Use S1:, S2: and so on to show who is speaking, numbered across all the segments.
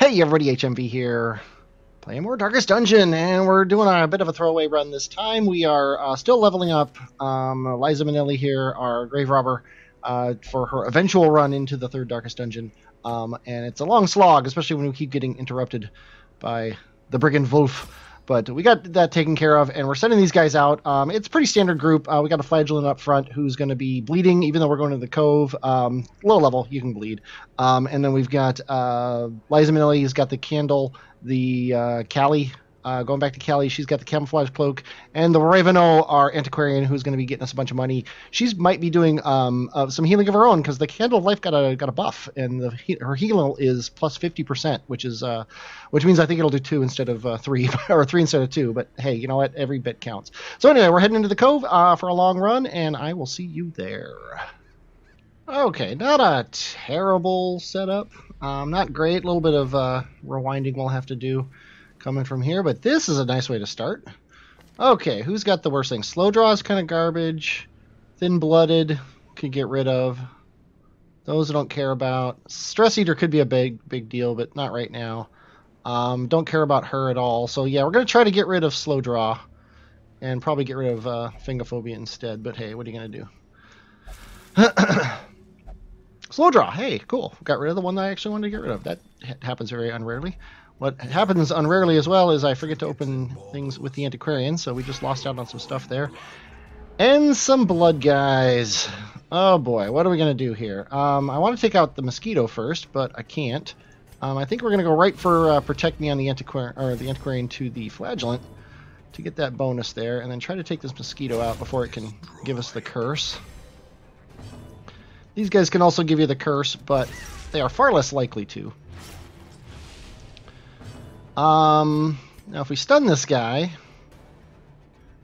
S1: Hey everybody, HMV here, playing more Darkest Dungeon, and we're doing a bit of a throwaway run this time. We are still leveling up Liza Minnelli here, our grave robber, for her eventual run into the third Darkest Dungeon. And it's a long slog, especially when we keep getting interrupted by the Brigand Wolf. But we got that taken care of, and we're sending these guys out. It's a pretty standard group. We got a flagellant up front who's going to be bleeding, even though we're going to the Cove. Low level, you can bleed. And then we've got Liza Minnelli, who's got the candle, the Callie, going back to Callie, she's got the camouflage cloak, and the Raveno, our antiquarian, who's going to be getting us a bunch of money. She might be doing some healing of her own, because the Candle of Life got a buff, and her heal is plus 50%, which means I think it'll do 2 instead of 3, or 3 instead of 2. But hey, you know what? Every bit counts. So anyway, we're heading into the Cove for a long run, and I will see you there. Okay, not a terrible setup. Not great. A little bit of rewinding we'll have to do coming from here, but this is a nice way to start. Okay, who's got the worst thing? Slow draw is kind of garbage. Thin-blooded could get rid of. Those I don't care about. Stress Eater could be a big deal, but not right now. Don't care about her at all. So yeah, we're going to try to get rid of slow draw and probably get rid of Fingophobia instead, but hey, what are you going to do? Slow draw, hey, cool. Got rid of the one that I actually wanted to get rid of. That happens very unrarely. What happens unrarely as well is I forget to open things with the antiquarian, so we just lost out on some stuff there. And some blood guys. Oh boy, what are we going to do here? I want to take out the mosquito first, but I can't. I think we're going to go right for protect me on the antiquarian to the flagellant to get that bonus there, and then try to take this mosquito out before it can give us the curse. These guys can also give you the curse, but they are far less likely to. Now if we stun this guy,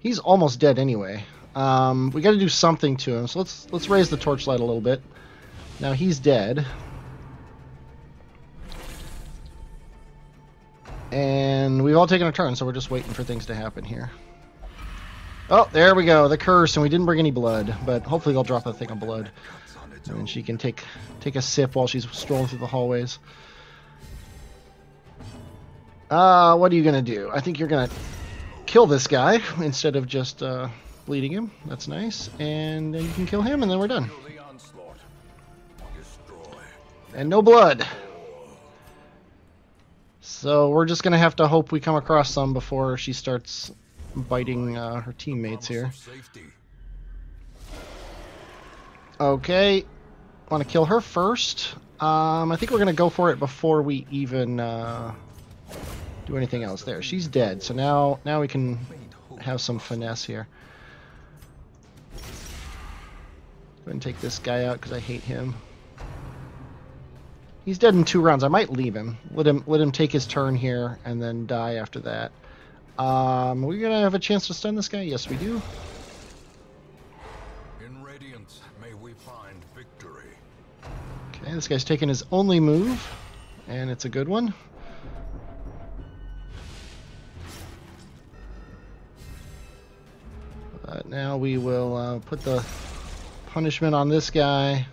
S1: he's almost dead anyway. We got to do something to him, so let's raise the torchlight a little bit. Now he's dead, and we've all taken a turn, so we're just waiting for things to happen here. Oh, there we go, the curse, and we didn't bring any blood, but hopefully they'll drop a thing of blood, and she can take a sip while she's strolling through the hallways. What are you going to do? I think you're going to kill this guy instead of just bleeding him. That's nice. And then you can kill him, and then we're done. And no blood. So we're just going to have to hope we come across some before she starts biting her teammates here. Okay. Want to kill her first. I think we're going to go for it before we even do anything else. There, she's dead, so now we can have some finesse here. Go ahead and take this guy out because I hate him. He's dead in 2 rounds. I might leave him. Let him take his turn here and then die after that. We're gonna have a chance to stun this guy? Yes, we do.
S2: In Radiance, may we find victory.
S1: Okay, this guy's taking his only move, and it's a good one. Now we will put the punishment on this guy.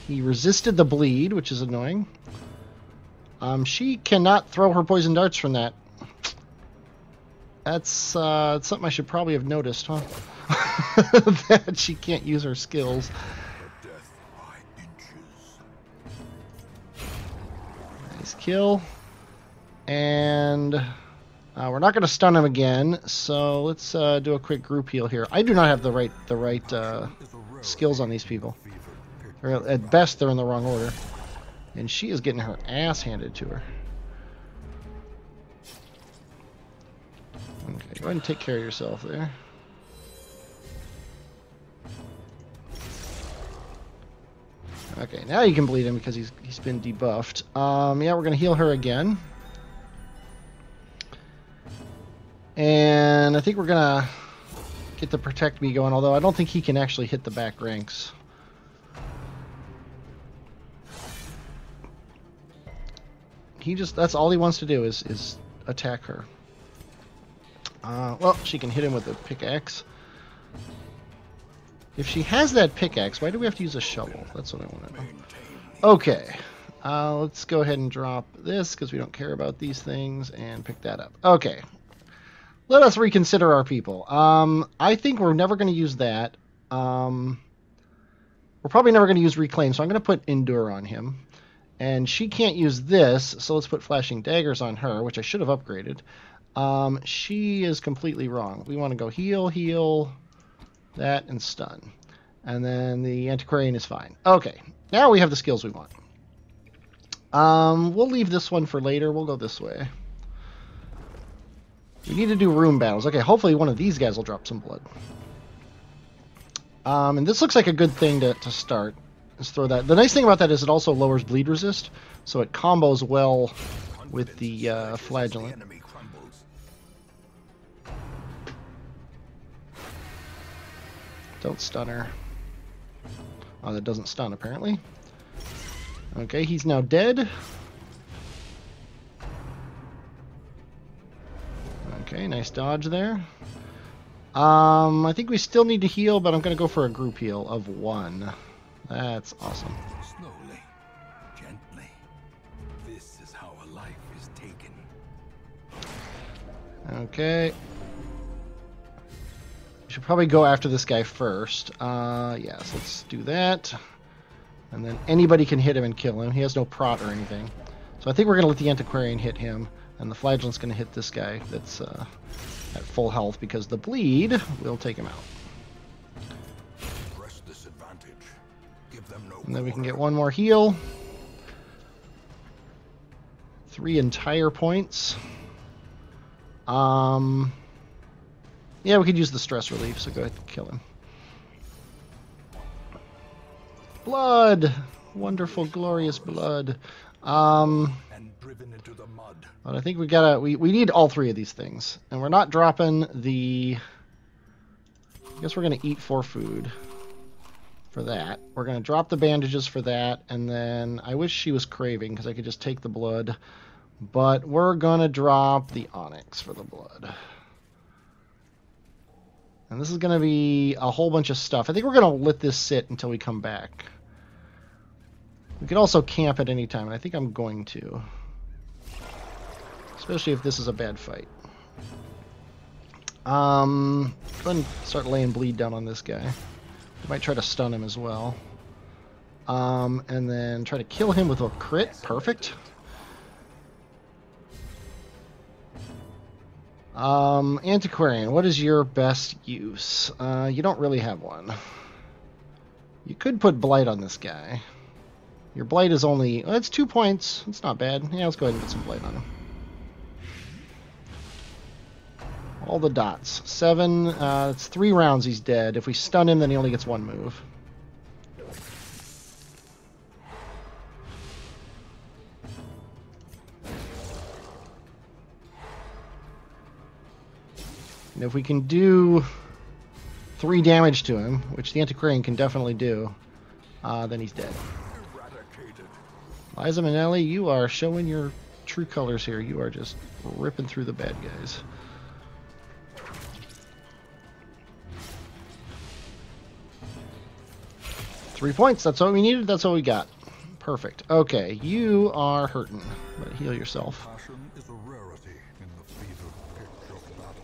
S1: He resisted the bleed, which is annoying. She cannot throw her poison darts from that. That's something I should probably have noticed, huh? That she can't use her skills. Nice kill. And we're not going to stun him again, so let's do a quick group heal here. I do not have the right skills on these people. Or at best, they're in the wrong order. And she is getting her ass handed to her. Okay, go ahead and take care of yourself there. Okay, now you can bleed him because he's been debuffed. Yeah, we're going to heal her again. And I think we're gonna get the protect me going, although I don't think he can actually hit the back ranks. That's all he wants to do is attack her. Well, she can hit him with a pickaxe. If she has that pickaxe, why do we have to use a shovel? That's what I want to know. Okay. Let's go ahead and drop this because we don't care about these things and pick that up. Okay. Let us reconsider our people. I think we're never going to use that. We're probably never going to use Reclaim, so I'm going to put Endure on him. And she can't use this, so let's put Flashing Daggers on her, which I should have upgraded. She is completely wrong. We want to go heal, heal, that, and stun. And then the Antiquarian is fine. Okay, now we have the skills we want. We'll leave this one for later. We'll go this way. We need to do room battles. Okay, hopefully one of these guys will drop some blood. And this looks like a good thing to start. Let's throw that. The nice thing about that is it also lowers bleed resist, so it combos well with the flagellant. Don't stun her. Oh, that doesn't stun apparently. Okay, he's now dead. Okay, nice dodge there. I think we still need to heal, but I'm going to go for a group heal of 1. That's awesome.
S2: Slowly, gently. This is how a life is taken.
S1: Okay. We should probably go after this guy first. Yes, let's do that. And then anybody can hit him and kill him. He has no prot or anything. So I think we're going to let the Antiquarian hit him. And the Flagellant's going to hit this guy that's at full health because the bleed will take him out.
S2: Press this advantage. Give them no
S1: And then we can get one more heal. 3 entire points. Yeah, we could use the stress relief, so go ahead and kill him. Blood! Wonderful, glorious blood.
S2: and driven into the mud.
S1: But I think we need all 3 of these things. And we're not dropping the... I guess we're going to eat 4 food for that. We're going to drop the bandages for that. And then I wish she was craving because I could just take the blood. But we're going to drop the onyx for the blood. And this is going to be a whole bunch of stuff. I think we're going to let this sit until we come back. We could also camp at any time, and I think I'm going to. Especially if this is a bad fight. Go ahead and start laying bleed down on this guy. We might try to stun him as well. And then try to kill him with a crit. Perfect. Antiquarian, what is your best use? You don't really have one. You could put Blight on this guy. Your Blight is only... Well, it's 2 points. It's not bad. Yeah, let's go ahead and put some Blight on him. All the dots. 7. It's 3 rounds he's dead. If we stun him, then he only gets 1 move. And if we can do 3 damage to him, which the Antiquarian can definitely do, then he's dead. Liza Minnelli, you are showing your true colors here. You are just ripping through the bad guys. Three points. That's what we needed. That's what we got. Perfect. Okay, you are hurting. But heal yourself.
S2: Passion is a rarity in the fever pitch of battle.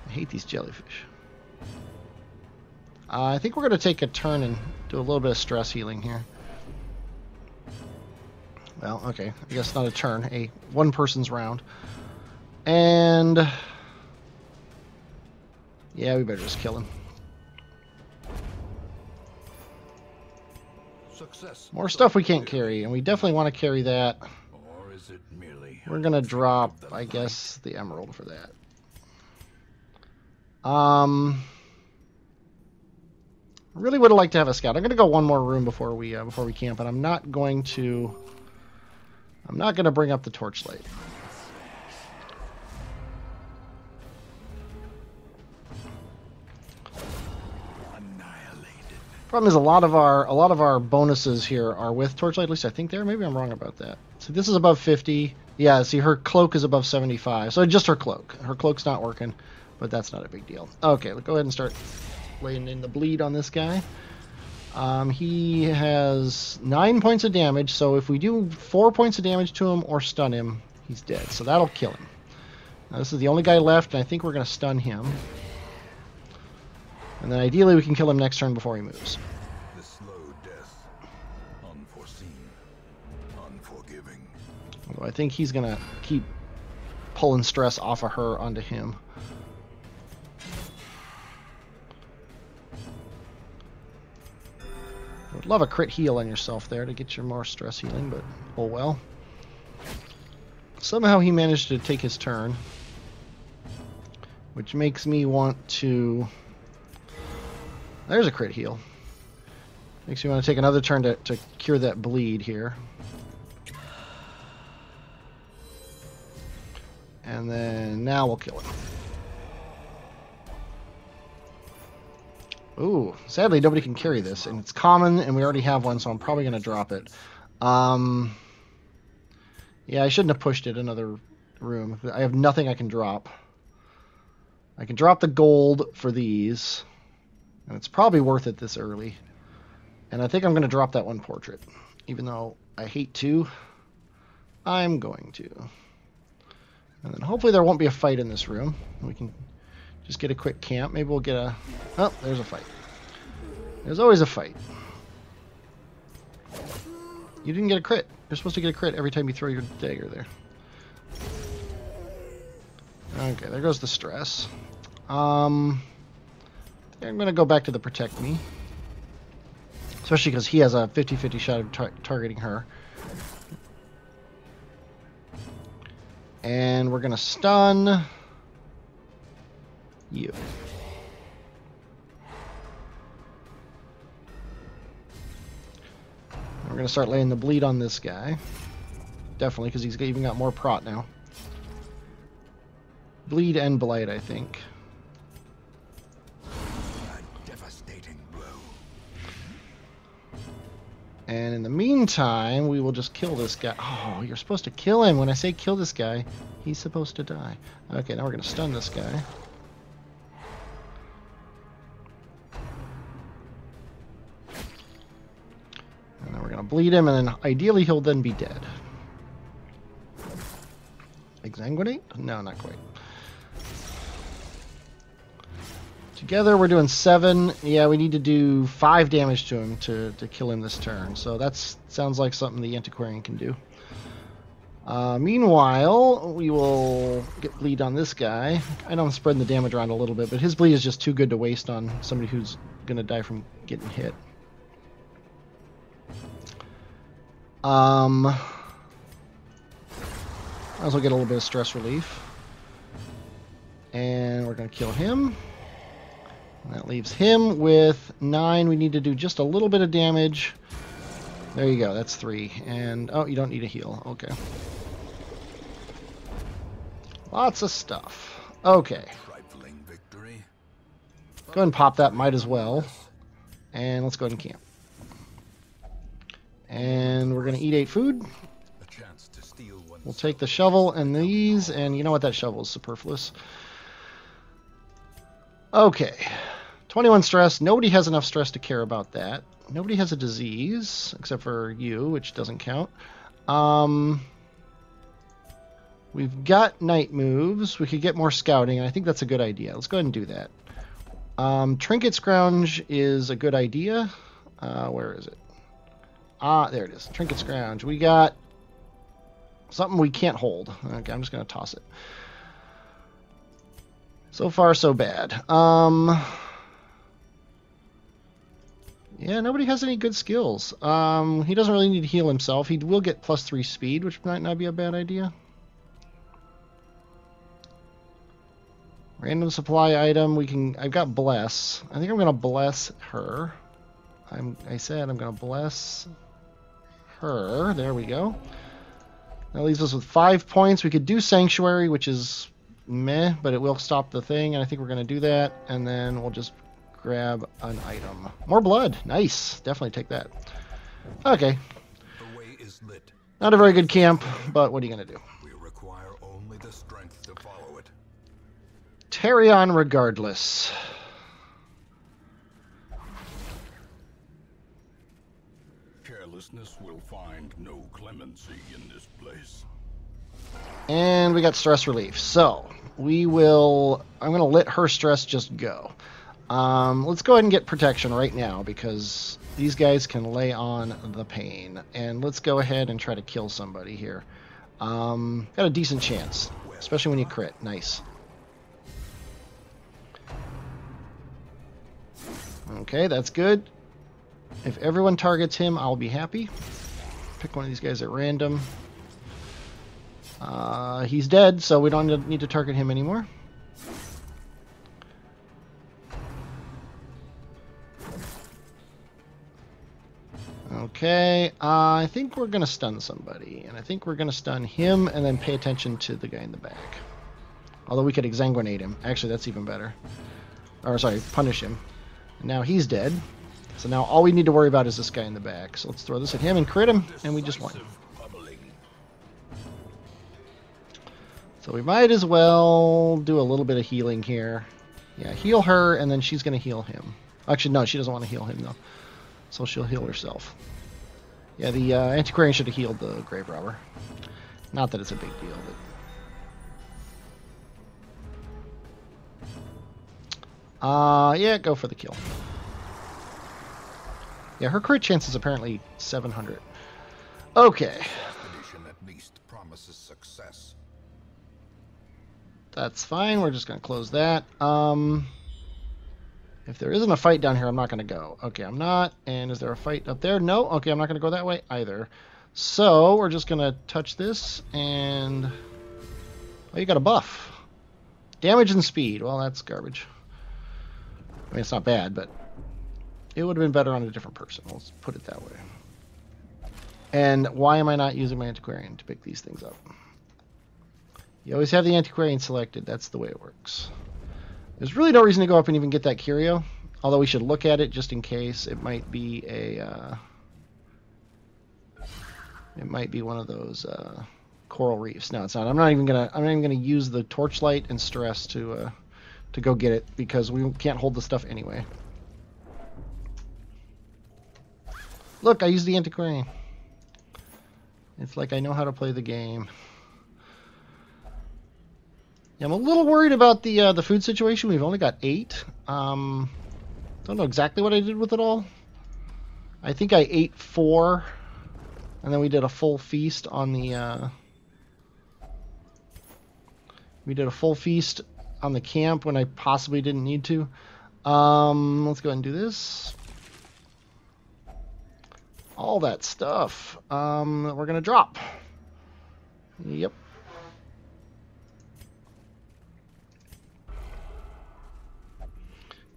S1: I hate these jellyfish. I think we're going to take a turn and do a little bit of stress healing here. Well, okay. I guess not a turn. A one-person's round. And... yeah, we better just kill him.
S2: Success.
S1: More stuff we can't carry, and we definitely want to carry that.
S2: Or is it merely
S1: We're going to drop, I guess, the emerald for that. I really would have liked to have a scout. I'm going to go one more room before we camp, and I'm not going to bring up the torchlight. Problem is a lot of our bonuses here are with torchlight. At least I think they are. Maybe I'm wrong about that. So this is above 50. Yeah, see her cloak is above 75. So just her cloak. Her cloak's not working. but that's not a big deal. Okay, let's go ahead and start laying in the bleed on this guy. He has 9 points of damage, so if we do 4 points of damage to him or stun him, he's dead. So that'll kill him. Now, this is the only guy left, and I think we're going to stun him. And then ideally we can kill him next turn before he moves.
S2: The slow death, unforeseen, unforgiving.
S1: Although I think he's going to keep pulling stress off of her onto him. I would love a crit heal on yourself there to get your more stress healing, but oh well. Somehow he managed to take his turn, which makes me want to... There's a crit heal. Makes me want to take another turn to cure that bleed here. And then now we'll kill him. Ooh, sadly nobody can carry this, and it's common, and we already have one, so I'm probably going to drop it. Yeah, I shouldn't have pushed it another room. I have nothing I can drop. I can drop the gold for these, and it's probably worth it this early. And I think I'm going to drop that one portrait, even though I hate to. I'm going to. And then hopefully there won't be a fight in this room. We can just get a quick camp. Maybe we'll get a... Oh, there's a fight. There's always a fight. You didn't get a crit. You're supposed to get a crit every time you throw your dagger there. Okay, there goes the stress. I'm going to go back to the protect me. Especially because he has a 50-50 shot of targeting her. And we're going to stun you. We're going to start laying the bleed on this guy. Definitely, because he's even got more prot now. Bleed and blight, I think.
S2: A devastating blow.
S1: And in the meantime, we will just kill this guy. Oh, you're supposed to kill him. When I say kill this guy, he's supposed to die. Okay, now we're going to stun this guy. And then we're going to bleed him, and then ideally he'll then be dead. Exsanguinate? No, not quite. Together we're doing 7. Yeah, we need to do 5 damage to him to kill him this turn. So that sounds like something the Antiquarian can do. Meanwhile, we will get bleed on this guy. I know I'm spreading the damage around a little bit, but his bleed is just too good to waste on somebody who's going to die from getting hit. Might as well get a little bit of stress relief. And we're going to kill him. And that leaves him with 9. We need to do just a little bit of damage. There you go. That's 3. And, oh, you don't need a heal. Okay. Lots of stuff. Okay.
S2: Trifling victory.
S1: Go ahead and pop that. Might as well. And let's go ahead and camp. And we're going to eat 8 food.
S2: A chance to steal one's
S1: We'll take the shovel and these. And you know what? That shovel is superfluous. Okay. 21 stress. Nobody has enough stress to care about that. Nobody has a disease, except for you, which doesn't count. We've got night moves. We could get more scouting, and I think that's a good idea. Let's go ahead and do that. Trinket Scrounge is a good idea. Where is it? Ah, there it is. Trinket Scrounge. We got something we can't hold. Okay, I'm just going to toss it. So far, so bad. Yeah, nobody has any good skills. He doesn't really need to heal himself. He will get +3 speed, which might not be a bad idea. Random supply item. I've got bless. I think I'm gonna bless her. I said I'm gonna bless her. There we go. That leaves us with 5 points. We could do sanctuary, which is meh, but it will stop the thing, and I think we're gonna do that, and then we'll just grab an item. More blood. Nice. Definitely take that. Okay.
S2: The way is lit.
S1: Not a very good camp, but what are you going to do?
S2: We require only the strength to follow it.
S1: carry on regardless.
S2: Carelessness will find no clemency in this place.
S1: And we got stress relief. So we will... I'm going to let her stress just go. Let's go ahead and get protection right now because these guys can lay on the pain. And let's go ahead and try to kill somebody here. Got a decent chance, especially when you crit. Nice. Okay, that's good. If everyone targets him, I'll be happy. Pick one of these guys at random. He's dead, so we don't need to target him anymore. Okay, I think we're going to stun somebody. And I think we're going to stun him and then pay attention to the guy in the back. Although we could exsanguinate him. Actually, that's even better. Or, sorry, punish him. And now he's dead. So now all we need to worry about is this guy in the back. So let's throw this at him and crit him, and we just won. So we might as well do a little bit of healing here. Yeah, heal her, and then she's going to heal him. Actually, no, she doesn't want to heal him, though. So she'll heal herself. Yeah, the Antiquarian should have healed the Grave Robber. Not that it's a big deal, but... yeah, go for the kill. Yeah, her crit chance is apparently 700. Okay.
S2: At least promises success.
S1: That's fine. We're just going to close that. If there isn't a fight down here, I'm not going to go. Okay, I'm not. And is there a fight up there? No. Okay, I'm not going to go that way either. So we're just going to touch this and... Oh, you got a buff. Damage and speed. Well, that's garbage. I mean, it's not bad, but it would have been better on a different person. Let's put it that way. And why am I not using my Antiquarian to pick these things up? You always have the Antiquarian selected. That's the way it works. There's really no reason to go up and even get that curio. Although we should look at it just in case. It might be a... it might be one of those coral reefs. No, it's not. I'm not even gonna use the torchlight and stress to go get it because we can't hold the stuff anyway. Look, I used the Antiquarian. It's like I know how to play the game. Yeah, I'm a little worried about the food situation. We've only got 8. Don't know exactly what I did with it all. I think I ate 4, and then we did a full feast on the. We did a full feast on the camp when I possibly didn't need to. Let's go ahead and do this. All that stuff that we're gonna drop. Yep.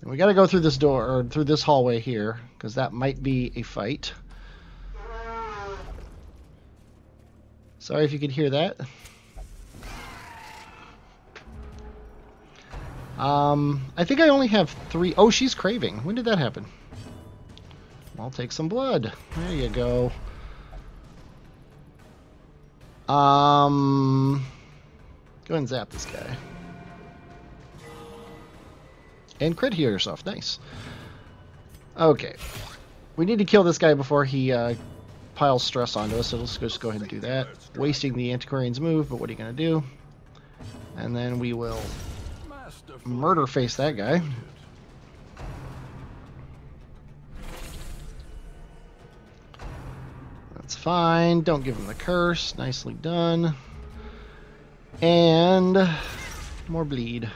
S1: And we got to go through this door or through this hallway here because that might be a fight. Sorry if you could hear that. I think I only have 3. Oh, she's craving. When did that happen? I'll take some blood. There you go. Go ahead and zap this guy. And crit heal yourself. Nice. Okay. We need to kill this guy before he piles stress onto us, so let's just go ahead and do that. Wasting the Antiquarian's move, but what are you going to do? And then we will murder face that guy. That's fine. Don't give him the curse. Nicely done. And more bleed.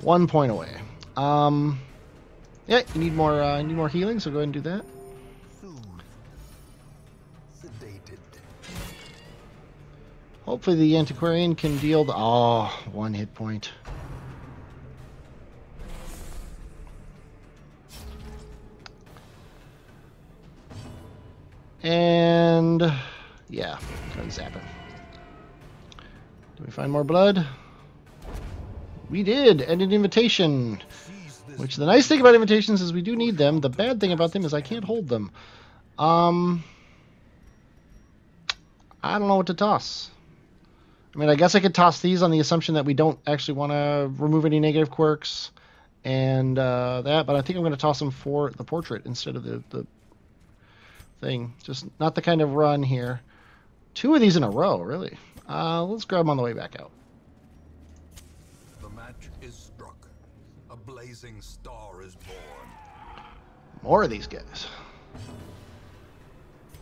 S1: 1 point away. Yeah, you need more healing, so go ahead and do that. Hopefully the Antiquarian can deal the... Oh, 1 hit point. And... yeah, go ahead and zap him. Do we find more blood? We did! And an invitation! Which, the nice thing about invitations is we do need them. The bad thing about them is I can't hold them. I don't know what to toss. I mean, I guess I could toss these on the assumption that we don't actually want to remove any negative quirks and that, but I think I'm going to toss them for the portrait instead of the thing. Just not the kind of run here. 2 of these in a row, really. Let's grab them on the way back out.
S2: The match is struck. A blazing star is born.
S1: More of these guys.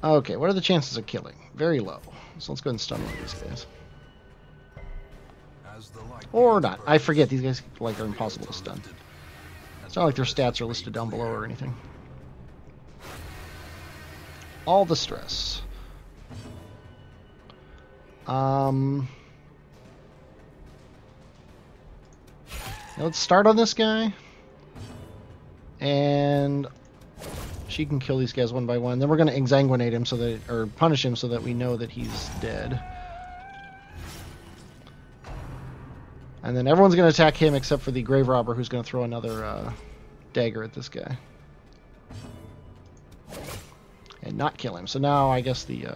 S1: Okay, what are the chances of killing? Very low. So let's go ahead and stun one of these guys.
S2: As the light
S1: Or not. I forget, these guys like are impossible to stun. It's not like their stats are listed down below or anything. All the stress. Let's start on this guy. And she can kill these guys one by one. Then we're going to exsanguinate him so that, or punish him so that we know that he's dead. And then everyone's going to attack him except for the grave robber, who's going to throw another dagger at this guy. And not kill him. So now I guess the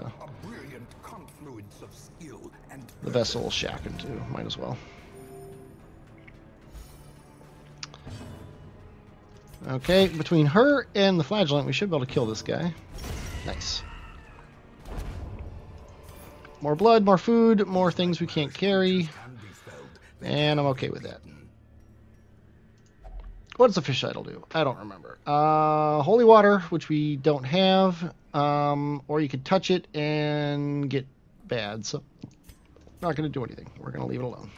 S1: vessel will shack him too. Might as well. Okay, between her and the flagellant, we should be able to kill this guy. Nice. More blood, more food, more things we can't carry. And I'm okay with that. What does the fish idol do? I don't remember. Holy water, which we don't have. Or you could touch it and get bad. So, not going to do anything. We're going to leave it alone.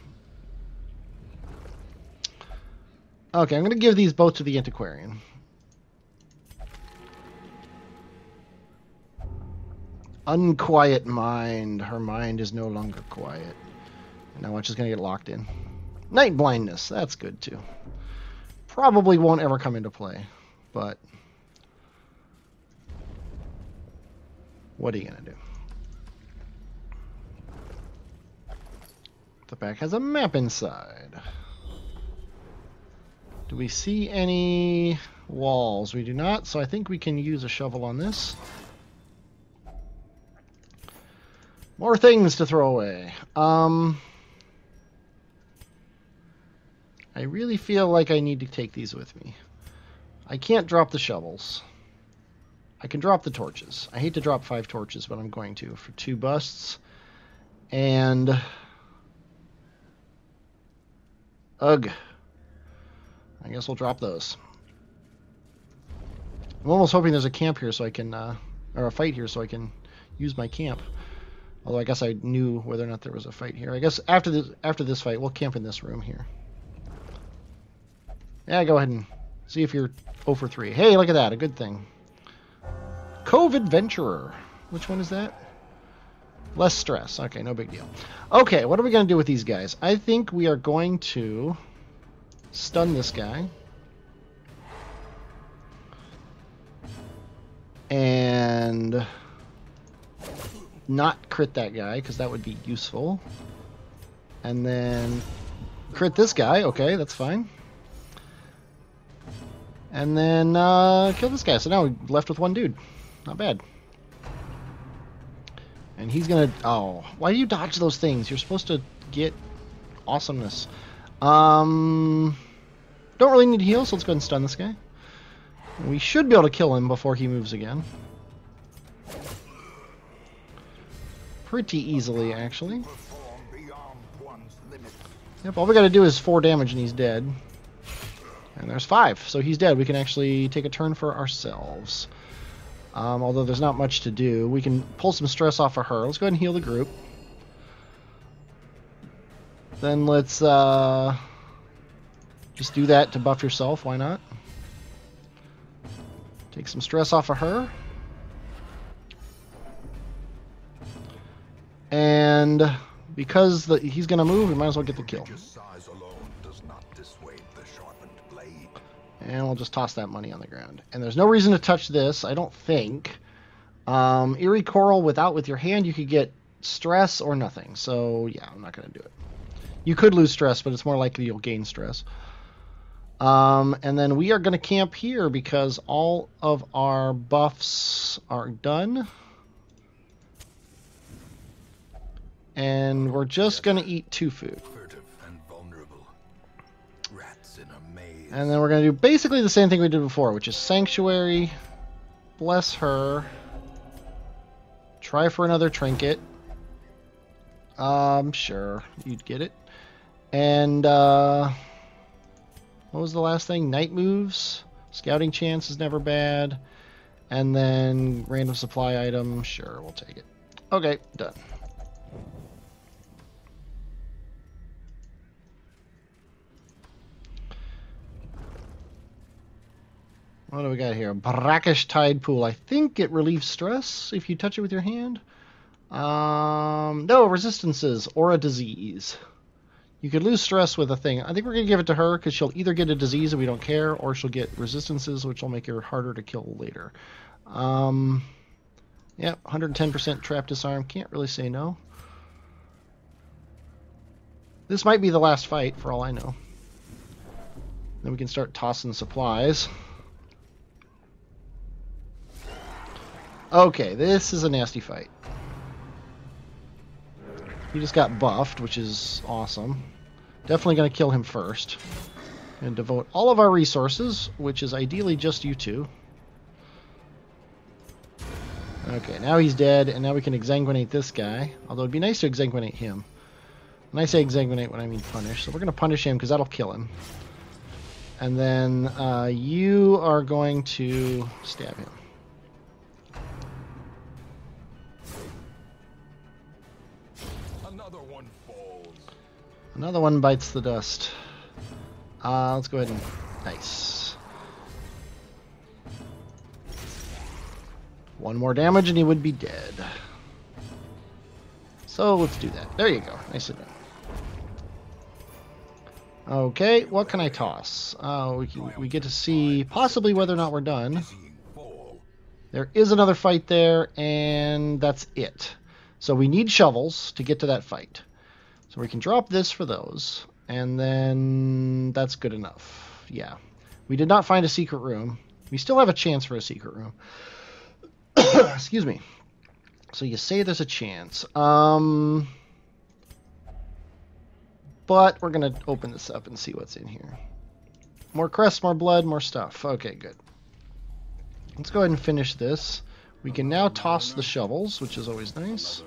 S1: Okay, I'm going to give these both to the antiquarian. Unquiet mind. Her mind is no longer quiet. And now watch is going to get locked in. Night blindness. That's good too. Probably won't ever come into play. But what are you going to do? The back has a map inside. Do we see any walls? We do not, so I think we can use a shovel on this. More things to throw away. I really feel like I need to take these with me. I can't drop the shovels. I can drop the torches. I hate to drop 5 torches, but I'm going to for 2 busts. And ugh. I guess we'll drop those. I'm almost hoping there's a camp here so I can, or a fight here so I can use my camp. Although I guess I knew whether or not there was a fight here. I guess after this fight, we'll camp in this room here. Yeah, go ahead and see if you're 0 for 3. Hey, look at that, a good thing. Cove Adventurer. Which one is that? Less stress. Okay, no big deal. Okay, what are we going to do with these guys? I think we are going to stun this guy. And not crit that guy, because that would be useful. And then crit this guy. Okay, that's fine. And then kill this guy. So now we're left with 1 dude. Not bad. And he's gonna... Oh, why do you dodge those things? You're supposed to get awesomeness. Don't really need to heal, so let's go ahead and stun this guy. We should be able to kill him before he moves again. Pretty easily, actually. Yep, all we gotta do is 4 damage and he's dead. And there's 5, so he's dead. We can actually take a turn for ourselves. Although there's not much to do. We can pull some stress off of her. Let's go ahead and heal the group. Then let's just do that to buff yourself. Why not? Take some stress off of her. And because he's going to move, we might as well get the kill. And we'll just toss that money on the ground. And there's no reason to touch this, I don't think. Eerie Coral with your hand, you could get stress or nothing. So, yeah, I'm not going to do it. You could lose stress, but it's more likely you'll gain stress. And then we are going to camp here because all of our buffs are done. And we're just going to eat 2 food.
S2: Furtive and vulnerable. Rats in a maze.
S1: And then we're going to do basically the same thing we did before, which is Sanctuary, bless her, try for another trinket. Sure, you'd get it. And, what was the last thing? Night moves. Scouting chance is never bad. And then random supply item. Sure, we'll take it. Okay, done. What do we got here? Brackish Tide Pool. I think it relieves stress if you touch it with your hand. No, resistances or a disease. You could lose stress with a thing. I think we're going to give it to her because she'll either get a disease and we don't care, or she'll get resistances, which will make her harder to kill later. Yeah, 110% trap disarm. Can't really say no. This might be the last fight, for all I know. Then we can start tossing supplies. Okay, this is a nasty fight. He just got buffed, which is awesome. Definitely going to kill him first. And devote all of our resources, which is ideally just you two. Okay, now he's dead, and now we can exsanguinate this guy. Although it'd be nice to exsanguinate him. When I say exsanguinate, what I mean punish. So we're going to punish him, because that'll kill him. And then you are going to stab him. Another one bites the dust. Let's go ahead and... Nice. One more damage and he would be dead. So let's do that. There you go. Nicely done. Okay, what can I toss? We get to see possibly whether or not we're done. There is another fight there, and that's it. So we need shovels to get to that fight. So we can drop this for those, and then that's good enough. Yeah. We did not find a secret room. We still have a chance for a secret room. Excuse me. So you say there's a chance. But we're going to open this up and see what's in here. More crests, more blood, more stuff. Okay, good. Let's go ahead and finish this. We can now toss the shovels, which is always nice.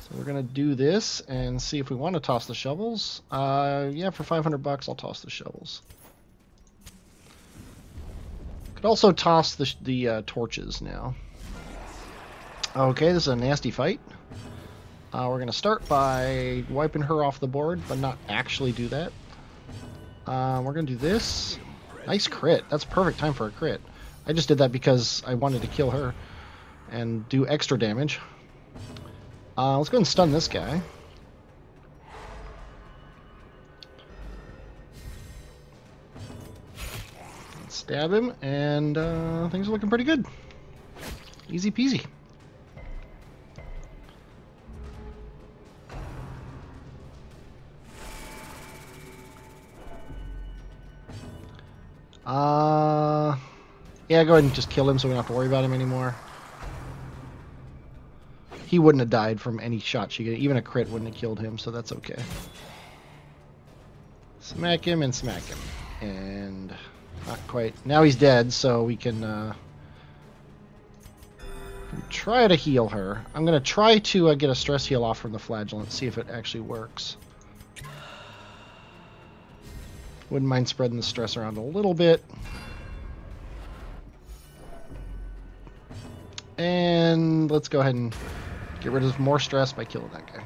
S1: So we're going to do this and see if we want to toss the shovels. Yeah, for 500 bucks, I'll toss the shovels. Could also toss the torches now. Okay, this is a nasty fight. We're going to start by wiping her off the board, but not actually do that. We're going to do this. Nice crit. That's perfect time for a crit. I just did that because I wanted to kill her and do extra damage. Let's go ahead and stun this guy. Let's stab him, and things are looking pretty good. Easy peasy. Yeah, go ahead and just kill him so we don't have to worry about him anymore. He wouldn't have died from any shot she get. Even a crit wouldn't have killed him, so that's okay. Smack him and smack him. And not quite. Now he's dead, so we can try to heal her. I'm going to try to get a stress heal off from the flagellant, see if it actually works. Wouldn't mind spreading the stress around a little bit. And let's go ahead and get rid of more stress by killing that guy.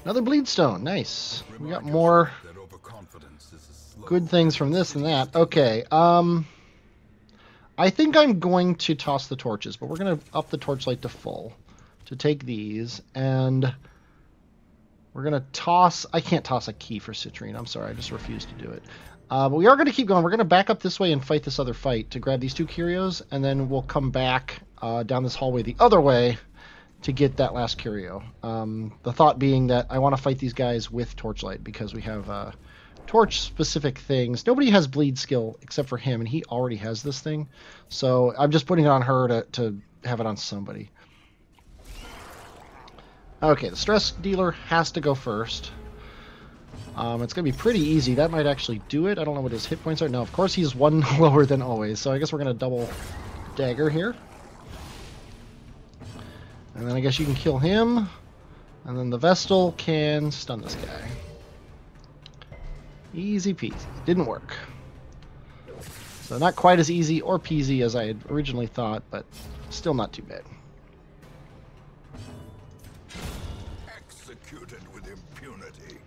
S1: Another bleed stone. Nice. We got more good things from this and that. Okay. I think I'm going to toss the torches, but we're going to up the torchlight to full to take these, and we're going to toss... I can't toss a key for Citrine. I'm sorry. I just refuse to do it. But we are going to keep going. We're going to back up this way and fight this other fight to grab these 2 curios, and then we'll come back down this hallway the other way to get that last curio. The thought being that I want to fight these guys with torchlight because we have torch specific things. Nobody has bleed skill except for him, and he already has this thing. So I'm just putting it on her to have it on somebody. Okay, the stress dealer has to go first. It's going to be pretty easy. That might actually do it. I don't know what his hit points are. No, of course he's one lower than always. So I guess we're going to double dagger here. And then I guess you can kill him. And then the Vestal can stun this guy. Easy peasy. Didn't work. So not quite as easy or peasy as I had originally thought, but still not too bad.
S2: Executed with impunity.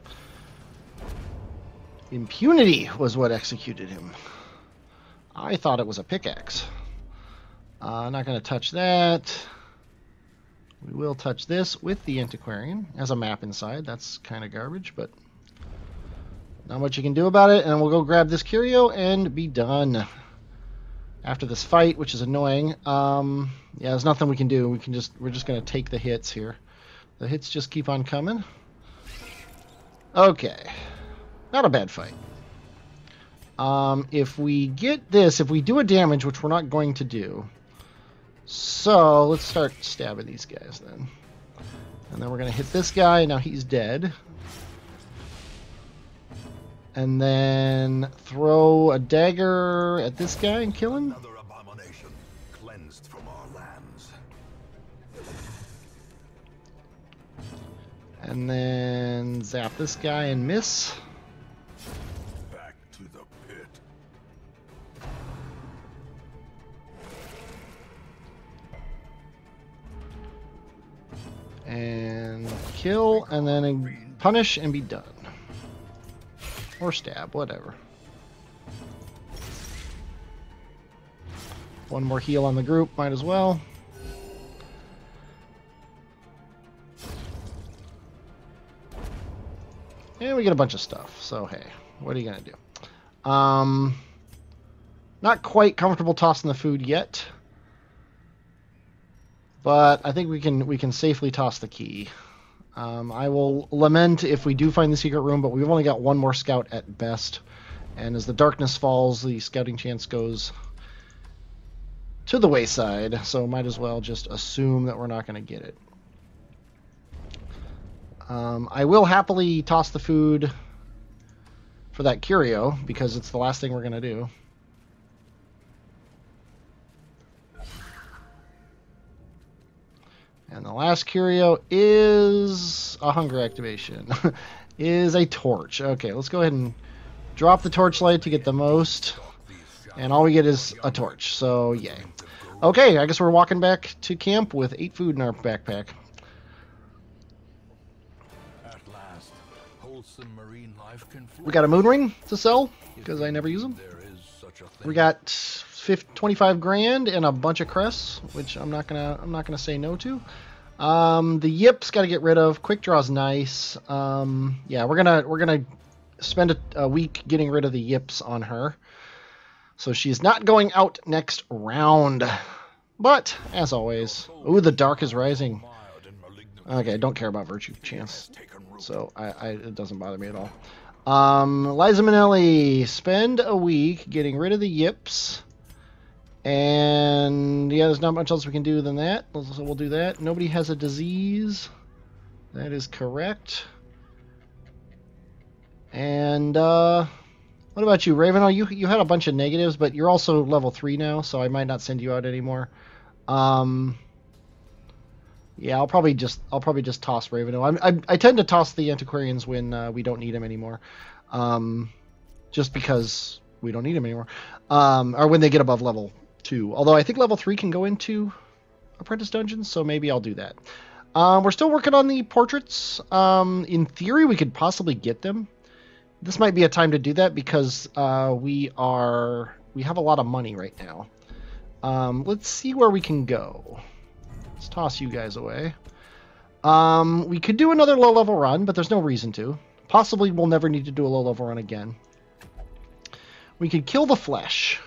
S1: Impunity was what executed him. I thought it was a pickaxe. Not going to touch that. We will touch this with the Antiquarian. It has a map inside. That's kind of garbage, but not much you can do about it. And we'll go grab this curio and be done. After this fight, which is annoying. Yeah, there's nothing we can do. We're just going to take the hits here. The hits just keep on coming. Okay. Not a bad fight. If we get this, if we do a damage, which we're not going to do. So, let's start stabbing these guys then. And then we're going to hit this guy. Now he's dead. And then throw a dagger at this guy and kill him.
S2: Another abomination cleansed from our lands.
S1: And then zap this guy and miss.
S2: Back to the pit.
S1: And kill, and then punish and be done. Or stab, whatever. One more heal on the group, might as well. And we get a bunch of stuff, so hey, what are you gonna do? Not quite comfortable tossing the food yet. But I think we can safely toss the key. I will lament if we do find the secret room, but we've only got one more scout at best. And as the darkness falls, the scouting chance goes to the wayside. So might as well just assume that we're not going to get it. I will happily toss the food for that curio, because it's the last thing we're going to do. And the last curio is a hunger activation. Is a torch. Okay, let's go ahead and drop the torchlight to get the most. And all we get is a torch, so yay. Okay, I guess we're walking back to camp with 8 food in our backpack.
S2: At last, wholesome marine life can
S1: We got a moon ring to sell, because I never use them.
S2: There is such a thing.
S1: We got 25 grand and a bunch of crests, which I'm not gonna say no to. The yips got to get rid of. Quick draw's nice. Yeah, we're gonna spend a week getting rid of the yips on her, so she's not going out next round. But as always, ooh, the dark is rising. Okay, I don't care about virtue chance, so it doesn't bother me at all. Liza Minnelli, spend a week getting rid of the yips. And yeah, there's not much else we can do than that, so we'll do that. Nobody has a disease. That is correct. And what about you, Ravenel? You had a bunch of negatives, but you're also level 3 now, so I might not send you out anymore. Yeah, I'll probably just toss Ravenel. I tend to toss the antiquarians when we don't need them anymore, just because we don't need them anymore, or when they get above level 2. Although I think level 3 can go into Apprentice dungeons, so maybe I'll do that. We're still working on the portraits. In theory, we could possibly get them. This might be a time to do that because we have a lot of money right now. Let's see where we can go. Let's toss you guys away. We could do another low-level run, but there's no reason to. Possibly we'll never need to do a low-level run again. We could kill the flesh.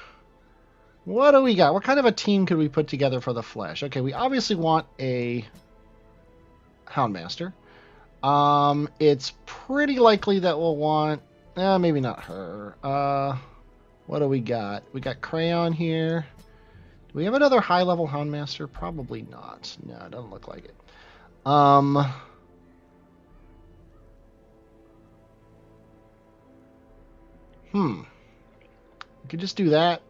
S1: What do we got? What kind of a team could we put together for the flesh? Okay, we obviously want a Houndmaster. It's pretty likely that we'll want... Maybe not her. What do we got? We got Crayon here. Do we have another high-level Houndmaster? Probably not. No, it doesn't look like it. We could just do that.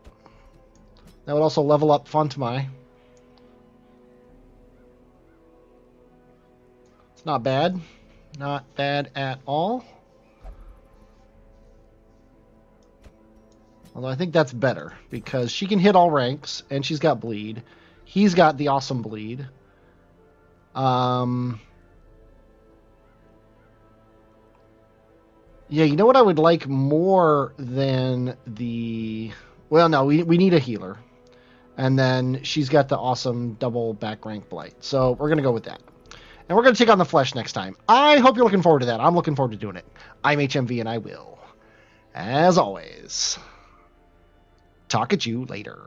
S1: That would also level up Fontamai. It's not bad. Not bad at all. Although I think that's better, because she can hit all ranks, and she's got bleed. He's got the awesome bleed. Yeah, you know what I would like more than the... Well, no, we need a healer. And then she's got the awesome double back rank blight. So we're going to go with that. And we're going to take on the Flesh next time. I hope you're looking forward to that. I'm looking forward to doing it. I'm HMV, and I will, as always, talk at you later.